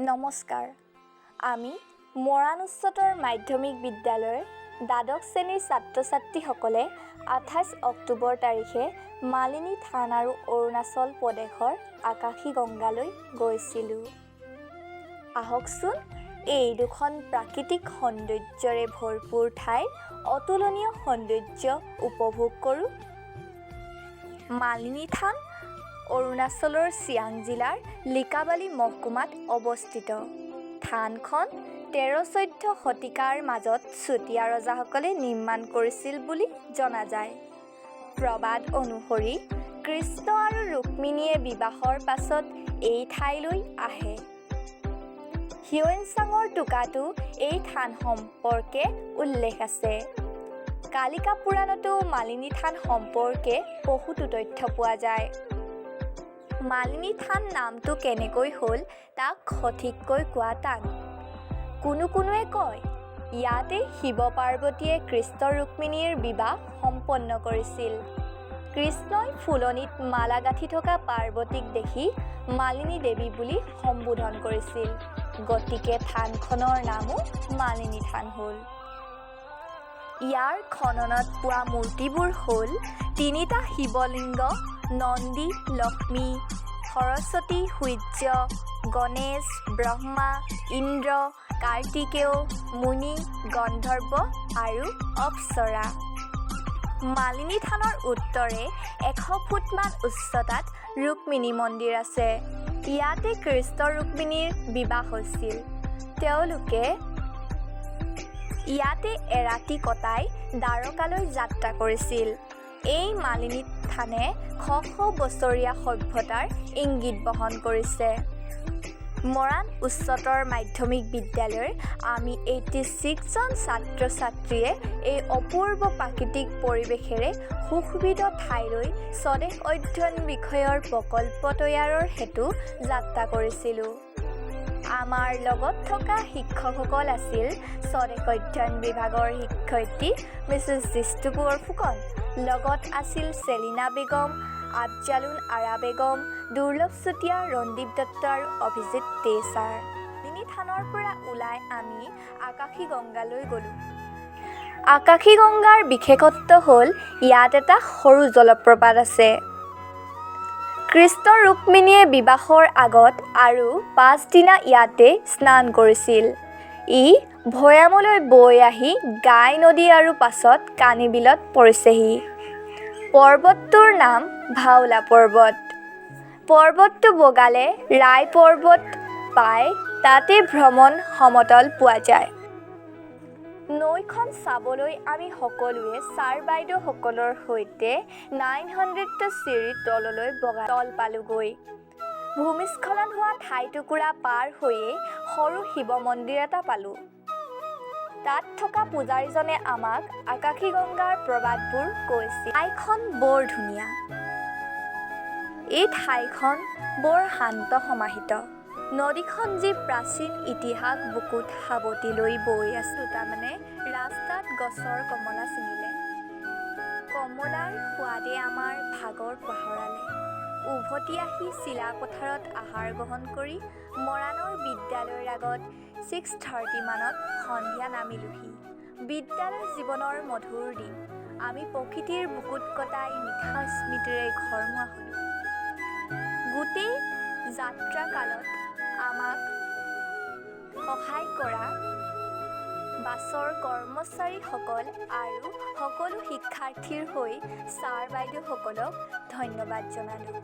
নমস্কাৰ, আমি মৰাণ উচ্চতৰ মাধ্যমিক বিদ্যালয়ৰ দ্বাদশ শ্ৰেণীৰ ছাত্ৰ-ছাত্ৰীসকলে 28 অক্টোবৰ তাৰিখে মালিনী থান আৰু অৰুণাচল প্ৰদেশৰ আকাশী গংগালৈ গৈছিলোঁ। আহকচোন এই দুখন প্ৰাকৃতিক সৌন্দৰ্যৰে ভৰপূৰ ঠাইৰ অতুলনীয় সৌন্দৰ্য উপভোগ কৰোঁ। মালিনী থান অৰুণাচলৰ চিয়াং জিলাৰ লিকাবালি মহকুমাত অৱস্থিত। থানখন 13-14 শতিকাৰ মাজত চুতীয়া ৰজাসকলে নিৰ্মাণ কৰিছিল বুলি জনা যায়। প্ৰবাদ অনুসৰি কৃষ্ণ আৰু ৰুক্মিণীয়ে বিবাহৰ পাছত এই ঠাইলৈ আহে। হিউৱেনচাঙৰ টোকাটো এই থান সম্পৰ্কে উল্লেখ আছে। কালিকা পুৰাণতো মালিনী থান সম্পৰ্কে বহুতো তথ্য পোৱা যায়। মালিনী থান নামটো কেনেকৈ হ'ল তাক সঠিককৈ কোৱা টান। কোনোৱে কয় ইয়াতে শিৱ পাৰ্বতীয়ে কৃষ্ণ ৰুক্মিণীৰ বিবাহ সম্পন্ন কৰিছিল। কৃষ্ণই ফুলনিত মালা গাঁঠি থকা পাৰ্বতীক দেখি মালিনী দেৱী বুলি সম্বোধন কৰিছিল। গতিকে থানখনৰ নামো মালিনী থান হ'ল। ইয়াৰ খননত পোৱা মূৰ্তিবোৰ হ'ল 3টা শিৱলিংগ, নন্দী, লক্ষ্মী, সৰস্বতী, সূৰ্য, গণেশ, ব্ৰহ্মা, ইন্দ্ৰ, কাৰ্তিকেয়, মুনি, গন্ধৰ্ব আৰু অপ্সৰা। মালিনী থানৰ উত্তৰে 100 ফুটমান উচ্চতাত ৰুক্মিণী মন্দিৰ আছে। ইয়াতে কৃষ্ণ ৰুক্মিণীৰ বিবাহ হৈছিল। তেওঁলোকে ইয়াতে এৰাতি কটাই দ্বাৰকালৈ যাত্ৰা কৰিছিল। এই মালিনী থানে শ বছৰীয়া সভ্যতাৰ ইংগিত বহন কৰিছে। মৰাণ উচ্চতৰ মাধ্যমিক বিদ্যালয়ৰ আমি 86জন ছাত্ৰ-ছাত্ৰীয়ে এই অপূৰ্ব প্ৰাকৃতিক পৰিৱেশেৰে সুশোভিত ঠাইলৈ স্বদেশ অধ্যয়ন বিষয়ৰ প্ৰকল্প তৈয়াৰৰ হেতু যাত্ৰা কৰিছিলোঁ। আমাৰ লগত থকা শিক্ষকসকল আছিল স্বদেশ অধ্যয়ন বিভাগৰ শিক্ষয়িত্ৰী মিছেছ জিষ্টুপুৰ ফুকন, লগত আছিল চেলিনা বেগম, আফজালুন আৰা বেগম, দুৰ্লভ চুতীয়া, ৰন্দীপ দত্ত আৰু অভিজিত ছাৰ। মালিনী থানৰ পৰা ওলাই আমি আকাশী গংগালৈ গ'লোঁ। আকাশী গংগাৰ বিশেষত্ব হ'ল ইয়াত এটা সৰু জলপ্ৰপাত আছে। কৃষ্ণ ৰুক্মিণীয়ে বিবাহৰ আগত আৰু 5 দিনা ইয়াতে স্নান কৰিছিল। ই ভৈয়ামলৈ বৈ আহি গাই নদী আৰু পাছত কানি বিলত পৰিছেহি। পৰ্বতটোৰ নাম ভাওলা পৰ্বত। পৰ্বতটো বগালে ৰাই পৰ্বত পাই তাতে ভ্ৰমণ সমতল পোৱা যায়। নৈখন চাবলৈ আমি সকলোৱে ছাৰ বাইদেউসকলৰ সৈতে 900টা চিৰিৰ তললৈ বগা তল পালোগৈ। ভূমিস্খলন হোৱা ঠাইটুকুৰা পাৰ হৈয়ে সৰু শিৱ মন্দিৰ এটা পালোঁ। তাত থকা পূজাৰীজনে আমাক আকাশী গংগাৰ প্ৰবাদবোৰ কৈছিল। ঠাইখন বৰ ধুনীয়া। এই ঠাইখন বৰ শান্ত সমাহিত। নদীখন যি প্ৰাচীন ইতিহাস বুকুত সাৱটি লৈ বৈ আছে। তাৰমানে ৰাস্তাত গছৰ কমলা ছিঙিলে। কমলাৰ সোৱাদে আমাৰ ভাগৰ পাহৰালে। উভতি আহি চিলাপথাৰত আহাৰ গ্ৰহণ কৰি মৰাণৰ বিদ্যালয়ৰ আগত 6:30 মানত সন্ধিয়া নামিলোহি। বিদ্যালয় জীৱনৰ মধুৰ দিন। আমি প্ৰকৃতিৰ বুকুত কটাই মিঠা স্মৃতিৰে ঘৰমুৱা হ'লোঁ। গোটেই যাত্ৰা কালত আমাক সহায় কৰা বাছৰ কৰ্মচাৰীসকল আৰু সকলো শিক্ষাৰ্থীৰ হৈ ছাৰ বাইদেউসকলক ধন্যবাদ জনালোঁ।